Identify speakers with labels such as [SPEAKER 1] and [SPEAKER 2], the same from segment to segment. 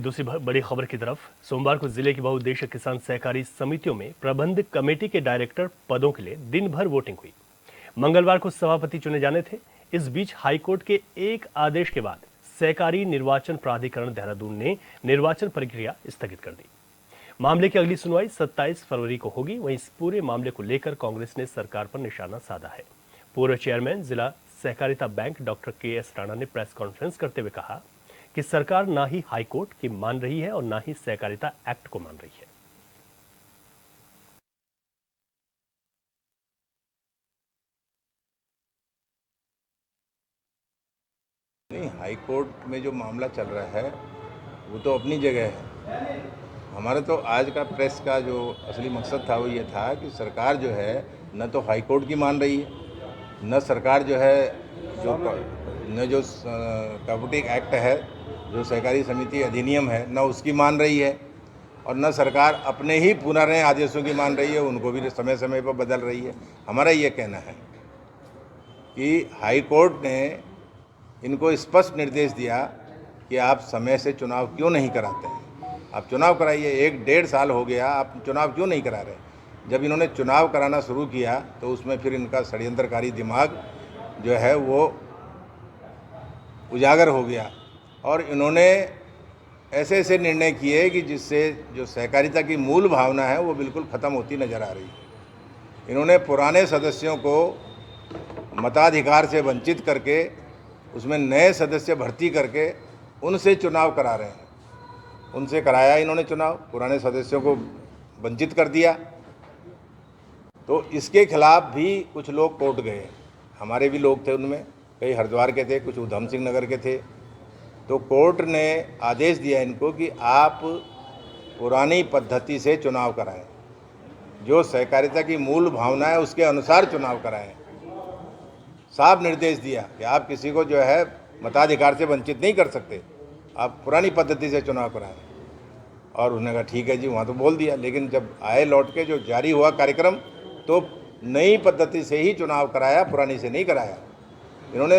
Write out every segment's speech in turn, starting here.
[SPEAKER 1] दूसरी बड़ी खबर की तरफ सोमवार को जिले की बहुउद्देशीय किसान सहकारी समितियों में प्रबंध कमेटी के डायरेक्टर पदों के लिए दिन भर वोटिंग हुई। मंगलवार को सभापति चुने जाने थे। इस बीच हाईकोर्ट के एक आदेश के बाद सहकारी निर्वाचन प्राधिकरण देहरादून ने निर्वाचन प्रक्रिया स्थगित कर दी। मामले की अगली सुनवाई 27 फरवरी को होगी। वहीं इस पूरे मामले को लेकर कांग्रेस ने सरकार पर निशाना साधा है। पूर्व चेयरमैन जिला सहकारिता बैंक डॉक्टर के.एस. राणा ने प्रेस कॉन्फ्रेंस करते हुए कहा कि सरकार ना ही हाईकोर्ट की मान रही है और ना ही सहकारिता एक्ट को मान रही है।
[SPEAKER 2] नहीं, हाईकोर्ट में जो मामला चल रहा है वो तो अपनी जगह है। हमारा तो आज का प्रेस का जो असली मकसद था वो ये था कि सरकार जो है न तो हाईकोर्ट की मान रही है, न सरकार जो है जो कॉपरेटिव एक्ट है, जो सहकारी समिति अधिनियम है, न उसकी मान रही है, और न सरकार अपने ही पुराने आदेशों की मान रही है, उनको भी समय समय पर बदल रही है। हमारा ये कहना है कि हाईकोर्ट ने इनको स्पष्ट निर्देश दिया कि आप समय से चुनाव क्यों नहीं कराते हैं। आप चुनाव कराइए, 1-1.5 साल हो गया, आप चुनाव क्यों नहीं करा रहे। जब इन्होंने चुनाव कराना शुरू किया तो उसमें फिर इनका षड्यंत्रकारी दिमाग जो है वो उजागर हो गया और इन्होंने ऐसे ऐसे निर्णय किए कि जिससे जो सहकारिता की मूल भावना है वो बिल्कुल ख़त्म होती नज़र आ रही है। इन्होंने पुराने सदस्यों को मताधिकार से वंचित करके उसमें नए सदस्य भर्ती करके उनसे चुनाव करा रहे हैं। उनसे कराया इन्होंने चुनाव, पुराने सदस्यों को वंचित कर दिया। तो इसके खिलाफ भी कुछ लोग कोर्ट गए, हमारे भी लोग थे उनमें, कई हरिद्वार के थे, कुछ उधम सिंह नगर के थे। तो कोर्ट ने आदेश दिया इनको कि आप पुरानी पद्धति से चुनाव कराएं, जो सहकारिता की मूल भावना है उसके अनुसार चुनाव कराएं। साफ निर्देश दिया कि आप किसी को जो है मताधिकार से वंचित नहीं कर सकते, आप पुरानी पद्धति से चुनाव कराएं। और उन्होंने कहा ठीक है जी, वहाँ तो बोल दिया, लेकिन जब आए लौट के जो जारी हुआ कार्यक्रम तो नई पद्धति से ही चुनाव कराया, पुरानी से नहीं कराया। इन्होंने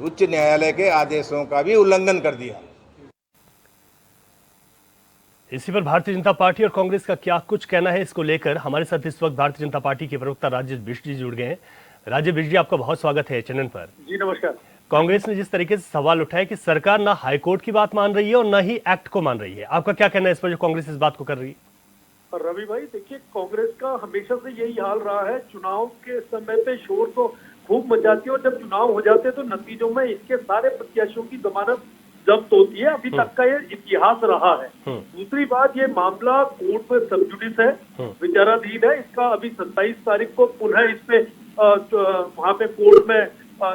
[SPEAKER 2] उच्च न्यायालय के आदेशों का भी उल्लंघन कर दिया।
[SPEAKER 1] इसी पर भारतीय जनता पार्टी और कांग्रेस का क्या कुछ कहना है, इसको लेकर हमारे साथ इस वक्त भारतीय जनता पार्टी के प्रवक्ता राजेश बिष्ट जी जुड़ गए हैं। राजेश बिष्ट जी, आपका बहुत स्वागत है चैनल पर।
[SPEAKER 3] जी नमस्कार।
[SPEAKER 1] कांग्रेस ने जिस तरीके से सवाल उठाया कि सरकार ना हाईकोर्ट की बात मान रही है और ना ही एक्ट को मान रही है, आपका क्या कहना है इस पर जो कांग्रेस इस बात को कर रही है?
[SPEAKER 3] रवि भाई देखिए, कांग्रेस का हमेशा से यही हाल रहा है। चुनाव के समय पे शोर तो खूब मचाती है और जब चुनाव हो जाते हैं तो नतीजों में इसके सारे प्रत्याशियों की जमानत जब्त होती है। अभी तक का ये इतिहास रहा है। दूसरी बात, ये मामला कोर्ट में सब जुडिस है, विचाराधीन है। इसका अभी 27 तारीख को पुनः इस पे वहाँ पे कोर्ट में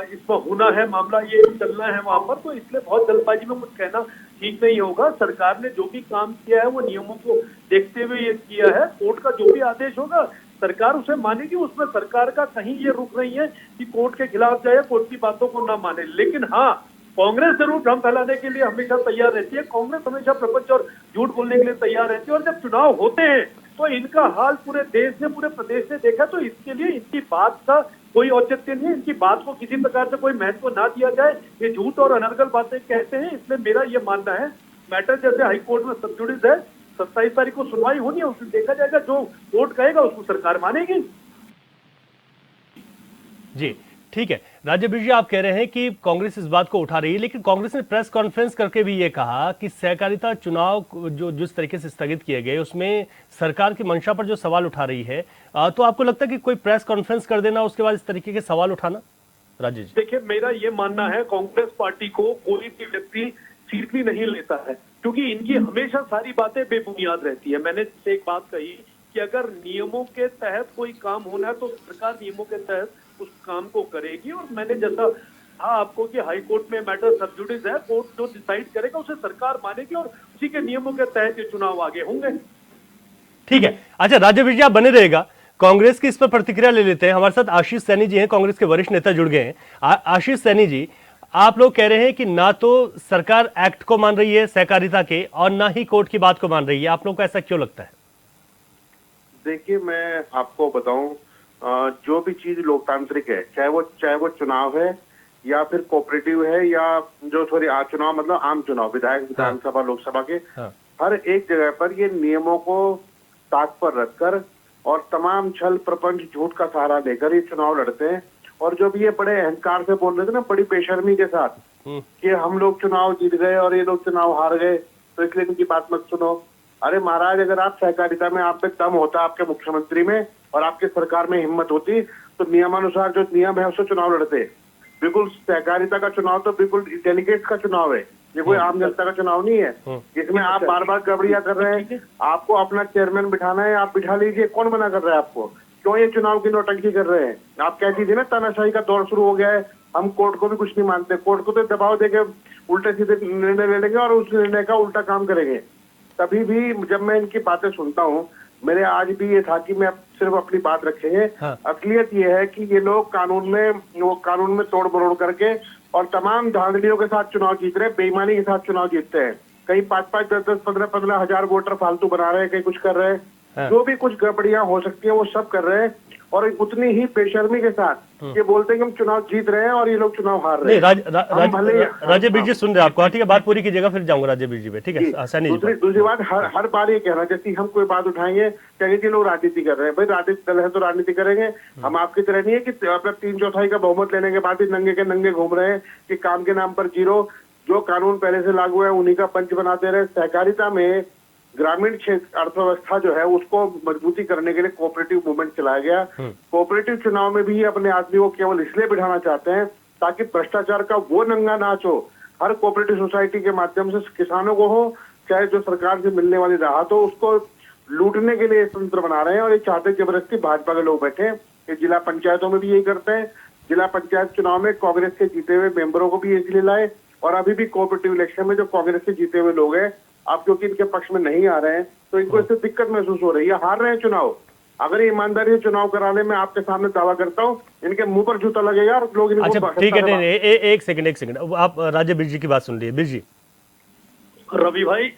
[SPEAKER 3] इसमें होना है, मामला ये चलना है वहां पर। तो इसलिए बहुत जल्दबाजी में कुछ कहना ठीक नहीं होगा। सरकार ने जो भी काम किया है वो नियमों को देखते हुए ये किया है। कोर्ट का जो भी आदेश होगा सरकार उसे मानेगी। उसमें सरकार का कहीं ये रुख नहीं है कि कोर्ट के खिलाफ जाए, कोर्ट की बातों को ना माने। लेकिन हाँ, कांग्रेस जरूर भ्रम फैलाने के लिए हमेशा तैयार रहती है। कांग्रेस हमेशा प्रपंच और झूठ बोलने के लिए तैयार रहती है। और जब चुनाव होते हैं तो इनका हाल पूरे देश ने, पूरे प्रदेश ने देखा। तो इसके लिए इनकी बात का कोई औचित्य नहीं है। इनकी बात को किसी प्रकार से कोई महत्व ना दिया जाए। ये झूठ और अनर्गल बातें कहते हैं। इसलिए मेरा ये मानना है, मैटर जैसे हाईकोर्ट में सब जुडिस है, 27 तारीख को सुनवाई होनी है, उसमें देखा जाएगा। जो कोर्ट कहेगा उसको सरकार मानेगी।
[SPEAKER 1] जी ठीक है। राजेश बिष्ट जी, आप कह रहे हैं कि कांग्रेस इस बात को उठा रही है, लेकिन कांग्रेस ने प्रेस कॉन्फ्रेंस करके भी ये कहा कि सहकारिता चुनाव जो जिस तरीके से स्थगित किए गए उसमें सरकार की मंशा पर जो सवाल उठा रही है, तो आपको लगता है कि कोई प्रेस कॉन्फ्रेंस कर देना उसके बाद इस तरीके के सवाल उठाना? राजेश जी,
[SPEAKER 3] देखिए, मेरा ये मानना है, कांग्रेस पार्टी को कोई भी व्यक्ति सीरियसली नहीं लेता है, क्योंकि इनकी हमेशा सारी बातें बेबुनियाद रहती है। मैंने जैसे एक बात कही कि अगर नियमों के तहत कोई काम होना है तो सरकार नियमों के तहत उस काम को करेगी। और मैंने जैसा कहा आपको कि हाईकोर्ट में मैटर सब जुडिस है, कोर्ट जो डिसाइड करेगा उसे सरकार मानेगी और उसी के नियमों के तहत ये चुनाव आगे होंगे।
[SPEAKER 1] ठीक है। अच्छा राजेश बिष्ट जी, आप बने रहेगा, कांग्रेस की इस पर प्रतिक्रिया ले लेते हैं। हमारे साथ आशीष सैनी जी हैं, कांग्रेस के वरिष्ठ नेता जुड़ गए हैं। आशीष सैनी जी, आप लोग कह रहे हैं कि ना तो सरकार एक्ट को मान रही है सहकारिता के और ना ही कोर्ट की बात को मान रही है, आप लोगों को ऐसा क्यों लगता है?
[SPEAKER 4] देखिए, मैं आपको बताऊं, जो भी चीज लोकतांत्रिक है, चाहे वो चुनाव है या फिर कोऑपरेटिव है या जो सॉरी चुनाव मतलब आम चुनाव विधायक विधानसभा लोकसभा के
[SPEAKER 1] हाँ।
[SPEAKER 4] हर एक जगह पर ये नियमों को ताक पर रखकर और तमाम छल प्रपंच झूठ का सहारा लेकर ये चुनाव लड़ते हैं। और जो भी ये बड़े अहंकार से बोल रहे थे ना, बड़ी बेशर्मी के साथ कि हम लोग चुनाव जीत गए और ये लोग चुनाव हार गए तो इसलिए इनकी बात मत सुनो। अरे महाराज, अगर आप सहकारिता में आप पे दम होता, आपके मुख्यमंत्री में और आपकी सरकार में हिम्मत होती तो नियमानुसार जो नियम है उससे चुनाव लड़ते। बिल्कुल सहकारिता का चुनाव तो बिल्कुल डेलीगेट्स का चुनाव है, ये कोई आम जनता का चुनाव नहीं है। इसमें आप बार बार गड़बड़ियां कर रहे हैं। आपको अपना चेयरमैन बिठाना है, आप बिठा लीजिए, कौन मना कर रहा है आपको? क्यों ये चुनाव की नौटंकी कर रहे हैं? आप कह दीजिए ना तानाशाही का दौर शुरू हो गया है, हम कोर्ट को भी कुछ नहीं मानते, कोर्ट को तो दबाव देके उल्टे सीधे निर्णय ले लेंगे और उस निर्णय का उल्टा काम करेंगे। तभी भी जब मैं इनकी बातें सुनता हूँ, मेरे आज भी ये था कि मैं सिर्फ अपनी बात रखेंगे।
[SPEAKER 1] हाँ।
[SPEAKER 4] असलियत ये है कि ये लोग कानून में तोड़ मरोड़ करके और तमाम धांधलियों के साथ चुनाव जीत रहे हैं, बेईमानी के साथ चुनाव जीतते हैं। कहीं 5-5, 10-10, 15-15 हजार वोटर फालतू बना रहे हैं, कहीं कुछ कर रहे हैं।
[SPEAKER 1] हाँ।
[SPEAKER 4] जो भी कुछ गड़बड़ियां हो सकती है वो सब कर रहे हैं और उतनी ही बेशर्मी के साथ ये बोलते हैं कि हम चुनाव जीत रहे हैं और ये लोग चुनाव हार रहे
[SPEAKER 1] नहीं,
[SPEAKER 4] हैं।
[SPEAKER 1] राजे बीर जी सुन रहे हैं आपको, ठीक है, बात पूरी कीजिएगा फिर जाऊंगा राजे बीर जी पे, ठीक है। सैनी जी
[SPEAKER 4] दूसरी बात, हर बार ये कहना, जैसे हम कोई बात उठाएंगे कहेंगे कि लोग राजनीति कर रहे हैं। भाई राजनीतिक दल है तो राजनीति करेंगे। हम आपकी तरह नहीं है कि अपना 3/4 का बहुमत लेने के बाद भी नंगे के नंगे घूम रहे हैं कि काम के नाम पर जीरो। जो कानून पहले से लागू है उन्हीं का पंच बनाते रहे। सहकारिता में ग्रामीण क्षेत्र अर्थव्यवस्था जो है उसको मजबूती करने के लिए कोऑपरेटिव मूवमेंट चलाया गया। कोऑपरेटिव चुनाव में भी अपने आदमी को केवल इसलिए बिठाना चाहते हैं ताकि भ्रष्टाचार का वो नंगा नाच हो। हर कोऑपरेटिव सोसाइटी के माध्यम से किसानों को हो, चाहे जो सरकार से मिलने वाली राहत हो, उसको लूटने के लिए तंत्र बना रहे हैं। और ये चाहते जबरदस्ती भाजपा के लोग बैठे। ये जिला पंचायतों में भी यही करते हैं। जिला पंचायत चुनाव में कांग्रेस के जीते हुए मेंबरों को भी इसलिए लाए और अभी भी कोऑपरेटिव इलेक्शन में जो कांग्रेस के जीते हुए लोग हैं, आप क्योंकि इनके पक्ष में नहीं आ रहे हैं तो इनको इससे दिक्कत महसूस हो रही है। हार रहे हैं चुनाव। अगर ये ईमानदारी से चुनाव कराने में आपके सामने दावा करता हूँ, इनके मुंह पर जूता लगेगा और लोग इनको।
[SPEAKER 1] अच्छा ठीक है, नहीं, एक सेकंड आप राजे बीर जी की बात सुन लीजिए। बीर जी।
[SPEAKER 3] रवि भाई,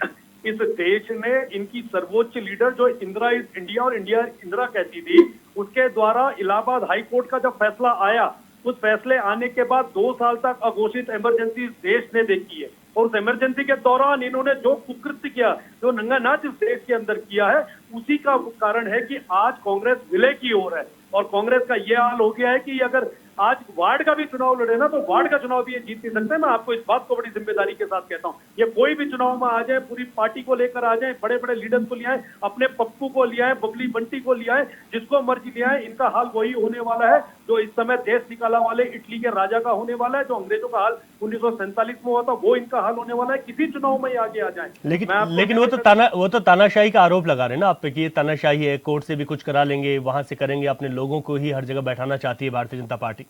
[SPEAKER 3] इस देश ने इनकी सर्वोच्च लीडर जो इंदिरा इज इंडिया और इंदिरा कहती थी, उसके द्वारा इलाहाबाद हाई कोर्ट का जब फैसला आया, उस फैसले आने के बाद 2 साल तक अघोषित इमरजेंसी देश ने देखी है। और उस इमरजेंसी के दौरान इन्होंने जो कुकृत्य किया, जो नंगा नाच इस देश के अंदर किया है, उसी का कारण है कि आज कांग्रेस विलय की ओर है। और कांग्रेस का यह हाल हो गया है कि अगर आज वार्ड का भी चुनाव लड़े ना तो वार्ड का चुनाव भी ये जीत नहीं सकते। मैं आपको इस बात को बड़ी जिम्मेदारी के साथ कहता हूं। ये कोई भी चुनाव में आ जाए, पूरी पार्टी को लेकर आ जाए, बड़े बड़े लीडर्स को ले आए, अपने पप्पू को ले आए, बबली बंटी को ले आए, जिसको मर्जी ले आए, इनका हाल वही होने वाला है जो इस समय देश निकाला वाले इटली के राजा का होने वाला है। जो अंग्रेजों का हाल 1947 में हुआ था वो इनका हाल होने वाला है। किसी चुनाव में आगे आ जाए।
[SPEAKER 1] लेकिन वो तो तानाशाही का आरोप लगा रहे हैं ना आप पे कि ये तानाशाही है, कोर्ट से भी कुछ करा लेंगे, वहां से करेंगे, अपने लोगों को ही हर जगह बैठाना चाहती है भारतीय जनता पार्टी।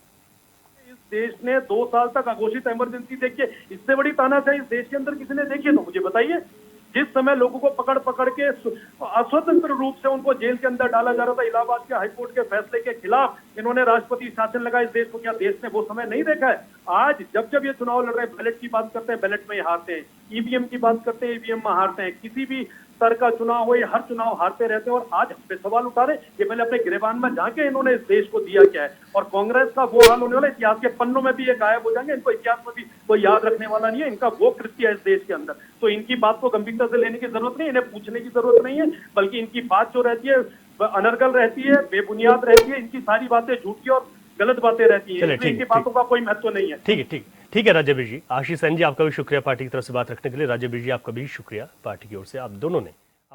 [SPEAKER 3] इस देश ने 2 साल तक अघोषित इमरजेंसी देखी है। इससे बड़ी तानाशाही इस देश के अंदर किसी ने देखी है तो मुझे बताइए। जिस समय लोगों को पकड़ पकड़ के अस्वतंत्र रूप से उनको जेल के अंदर डाला जा रहा था इलाहाबाद के हाईकोर्ट के फैसले के खिलाफ, इन्होंने राष्ट्रपति शासन लगाया इस देश को। क्या देश ने वो समय नहीं देखा है? आज जब ये चुनाव लड़ रहे हैं, बैलेट की बात करते हैं, बैलेट में ही हारते हैं। ईवीएम की बात करते हैं, ईवीएम में हारते हैं। किसी भी स्तर का चुनाव हो, ये हर चुनाव हारते रहते हैं। और आज हम पे सवाल उठा रहे कि पहले अपने गिरेबान में जाके इन्होंने इस देश को दिया क्या है। और कांग्रेस का वो हाल होने वाला, इतिहास के पन्नों में भी ये गायब हो जाएंगे। इनको इतिहास में भी कोई याद रखने वाला नहीं है। इनका वो कृत्य है इस देश के अंदर, तो इनकी बात को गंभीरता से लेने की जरूरत नहीं है, इन्हें पूछने की जरूरत नहीं है। बल्कि इनकी बात जो रहती है अनर्गल रहती है, बेबुनियाद रहती है। इनकी सारी बातें झूठी और गलत बातें रहती है, इनकी बातों का कोई महत्व नहीं है।
[SPEAKER 1] ठीक है राजे बीर जी। आशीष सैन जी, आपका भी शुक्रिया पार्टी की तरफ से बात रखने के लिए। राजे बीर जी, आपका भी शुक्रिया पार्टी की ओर से। आप दोनों ने